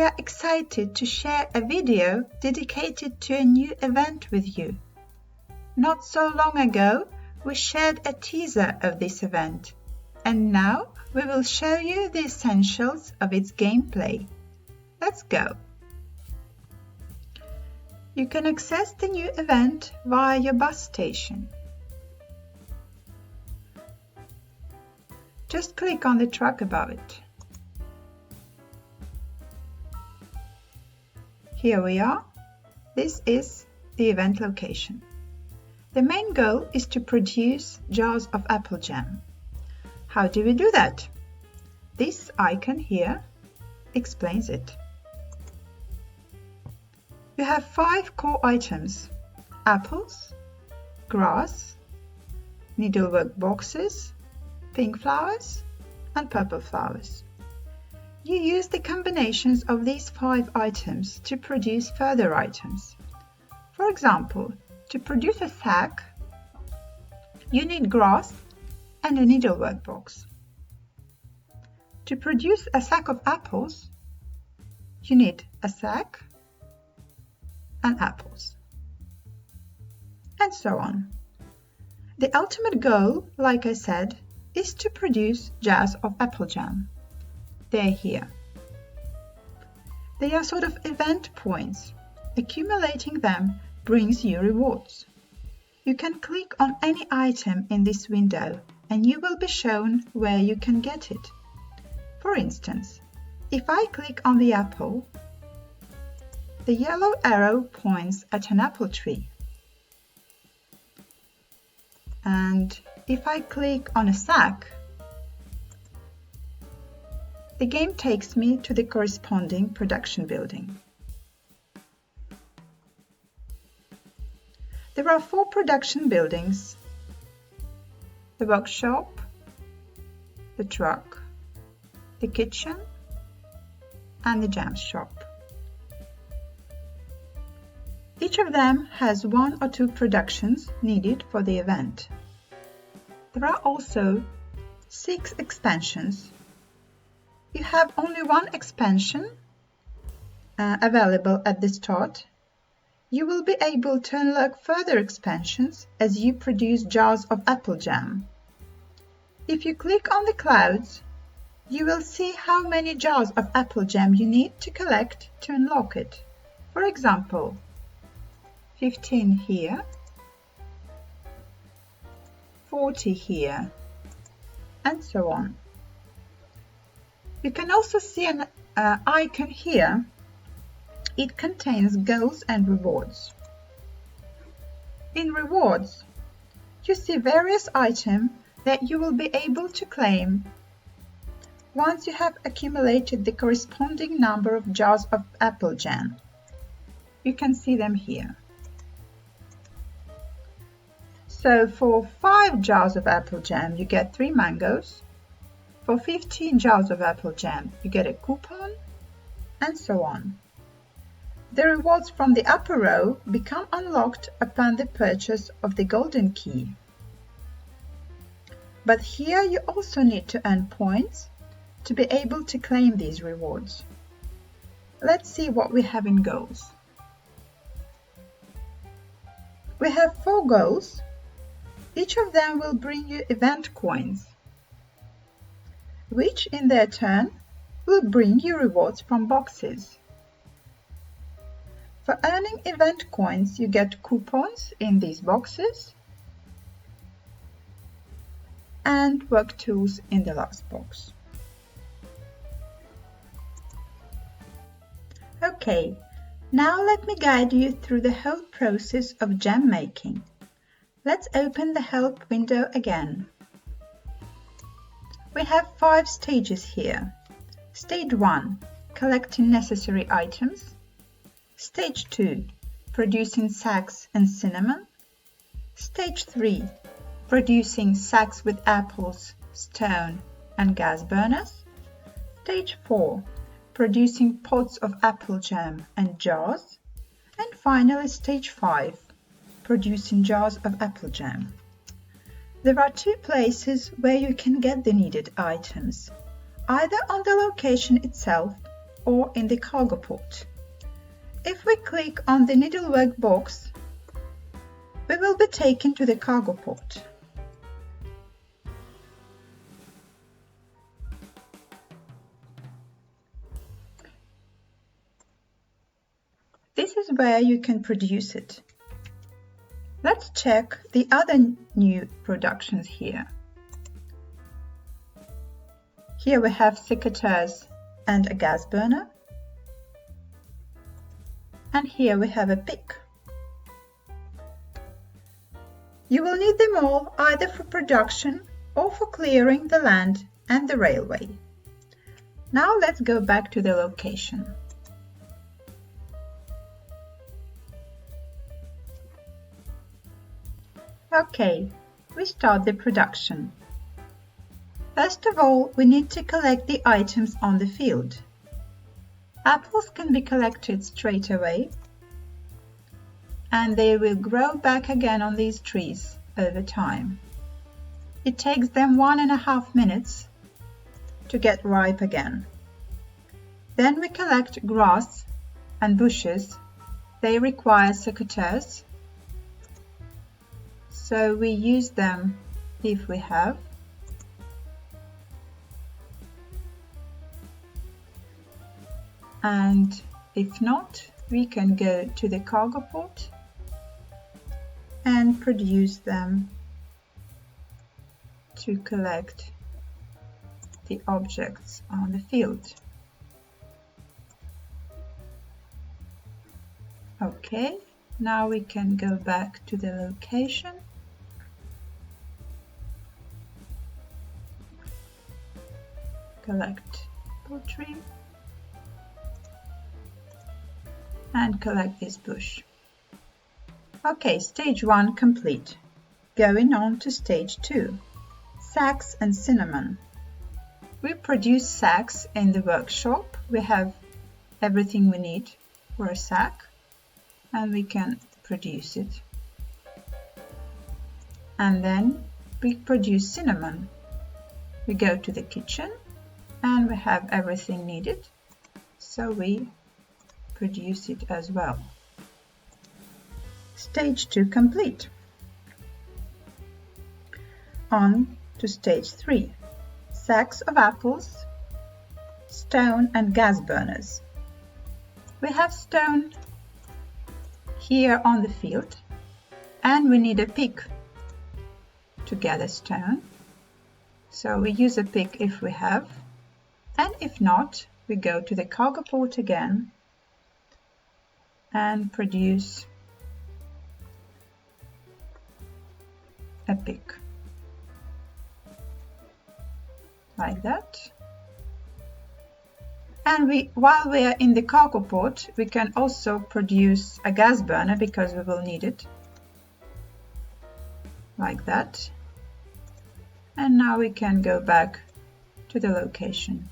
are excited to share a video dedicated to a new event with you. Not so long ago, we shared a teaser of this event, and now we will show you the essentials of its gameplay. Let's go! You can access the new event via your bus station. Just click on the truck above it. Here we are. This is the event location. The main goal is to produce jars of apple jam. How do we do that? This icon here explains it. You have 5 core items: apples, grass, needlework boxes, pink flowers, and purple flowers. You use the combinations of these 5 items to produce further items. For example, to produce a sack, you need grass and a needlework box. To produce a sack of apples, you need a sack and apples, and so on. The ultimate goal, like I said, is to produce jars of apple jam. They're here. They are sort of event points. Accumulating them brings you rewards. You can click on any item in this window and you will be shown where you can get it. For instance, if I click on the apple, the yellow arrow points at an apple tree. And if I click on a sack, the game takes me to the corresponding production building. There are 4 production buildings: the workshop, the truck, the kitchen, and the jam shop. Each of them has 1 or 2 productions needed for the event. There are also 6 expansions. You have only 1 expansion available at the start. You will be able to unlock further expansions as you produce jars of apple jam. If you click on the clouds, you will see how many jars of apple jam you need to collect to unlock it. For example, 15 here, 40 here, and so on. You can also see an icon here. It contains goals and rewards. In rewards, you see various items that you will be able to claim once you have accumulated the corresponding number of jars of apple jam. You can see them here. So for 5 jars of apple jam, you get 3 mangoes. For 15 jars of apple jam, you get a coupon, and so on. The rewards from the upper row become unlocked upon the purchase of the golden key. But here you also need to earn points to be able to claim these rewards. Let's see what we have in goals. We have 4 goals. Each of them will bring you event coins, which in their turn will bring you rewards from boxes. For earning event coins, you get coupons in these boxes and work tools in the last box. Okay, now let me guide you through the whole process of jam making. Let's open the help window again. We have 5 stages here. Stage 1, collecting necessary items. Stage 2, producing sacks and cinnamon. Stage 3, producing sacks with apples, stone, and gas burners. Stage 4, producing pots of apple jam and jars. And finally, Stage 5, producing jars of apple jam. There are 2 places where you can get the needed items, either on the location itself or in the cargo port. If we click on the needlework box, we will be taken to the cargo port. This is where you can produce it. Let's check the other new productions here. Here we have secateurs and a gas burner. And here we have a pick. You will need them all either for production or for clearing the land and the railway. Now let's go back to the location. Okay, we start the production. First of all, we need to collect the items on the field. Apples can be collected straight away, and they will grow back again on these trees over time. It takes them 1.5 minutes to get ripe again. Then we collect grass and bushes. They require secateurs, so we use them if we have. And if not, we can go to the cargo port and produce them to collect the objects on the field. Okay, now we can go back to the location. Collect poultry. And collect this bush. Okay, stage 1 complete. Going on to stage 2. Sacks and cinnamon. We produce sacks in the workshop. We have everything we need for a sack, and we can produce it. And then we produce cinnamon. We go to the kitchen and we have everything needed, so we produce it as well. Stage 2 complete. On to stage 3. Sacks of apples, stone and gas burners. We have stone here on the field, and we need a pick to gather stone. So we use a pick if we have, and if not, we go to the cargo port again and produce a pick like that. And while we are in the cargo port, we can also produce a gas burner because we will need it like that. And now we can go back to the location.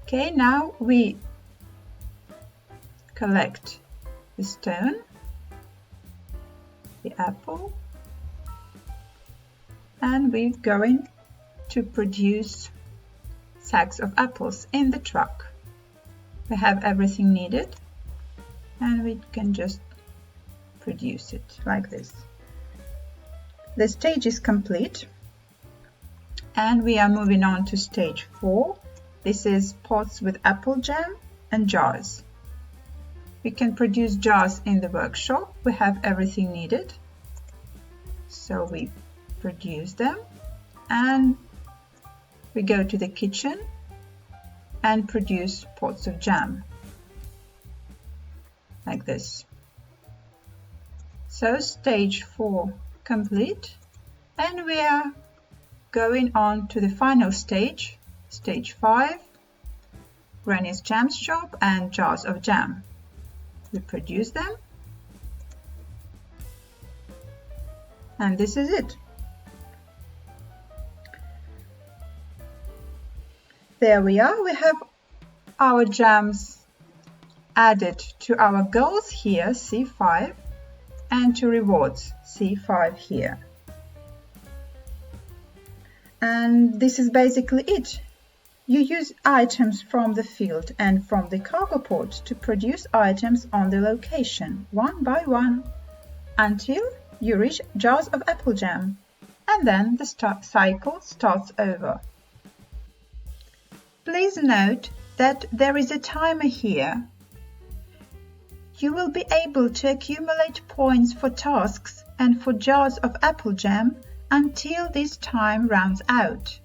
Okay, now we collect the stone, the apple, and we're going to produce sacks of apples in the truck. We have everything needed, and we can just produce it like this. The stage is complete, and we are moving on to stage 4. This is pots with apple jam and jars. We can produce jars in the workshop. We have everything needed, so we produce them, and we go to the kitchen and produce pots of jam like this. So stage 4 complete, and we are going on to the final stage, stage 5, Granny's jam shop and jars of jam. We produce them, and this is it. There we are. We have our jams added to our goals here, C5, and to rewards, C5 here. And this is basically it. You use items from the field and from the cargo port to produce items on the location, one by one, until you reach jars of apple jam, and then the cycle starts over. Please note that there is a timer here. You will be able to accumulate points for tasks and for jars of apple jam until this time runs out.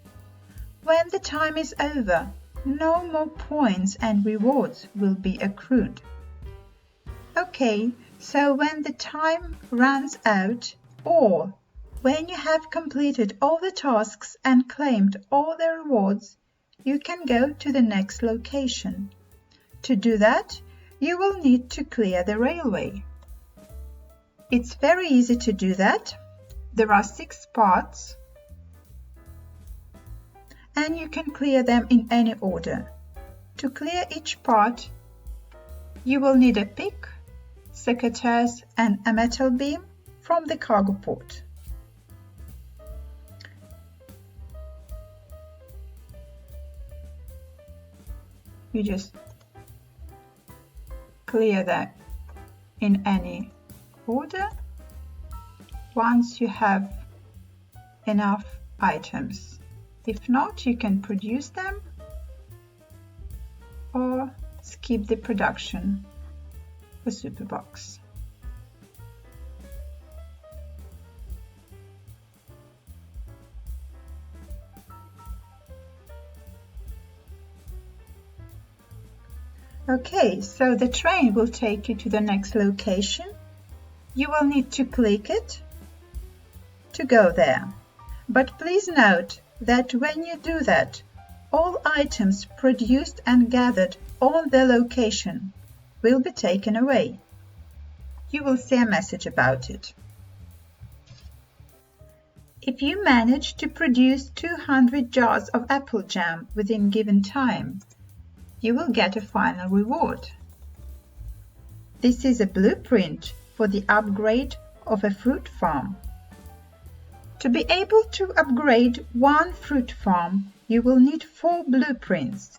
When the time is over, no more points and rewards will be accrued. Okay, so when the time runs out, or when you have completed all the tasks and claimed all the rewards, you can go to the next location. To do that, you will need to clear the railway. It's very easy to do that. There are 6 parts, and you can clear them in any order. To clear each part, you will need a pick, secateurs, and a metal beam from the cargo port. You just clear that in any order once you have enough items. If not, you can produce them or skip the production for Superbox. Okay, so the train will take you to the next location. You will need to click it to go there. But please note that when you do that, all items produced and gathered on the location will be taken away. You will see a message about it. If you manage to produce 200 jars of apple jam within given time, you will get a final reward. This is a blueprint for the upgrade of a fruit farm. To be able to upgrade one fruit farm, you will need 4 blueprints.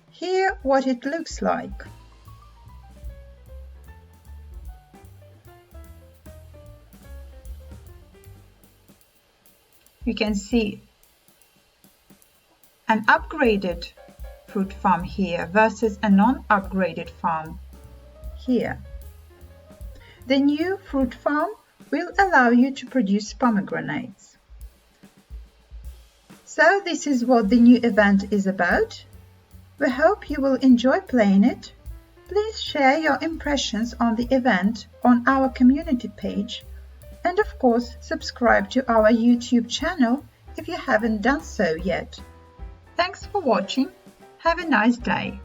Here what it looks like. You can see an upgraded fruit farm here versus a non-upgraded farm here. The new fruit farm will allow you to produce pomegranates. So this is what the new event is about. We hope you will enjoy playing it. Please share your impressions on the event on our community page, and of course subscribe to our YouTube channel if you haven't done so yet. Thanks for watching. Have a nice day.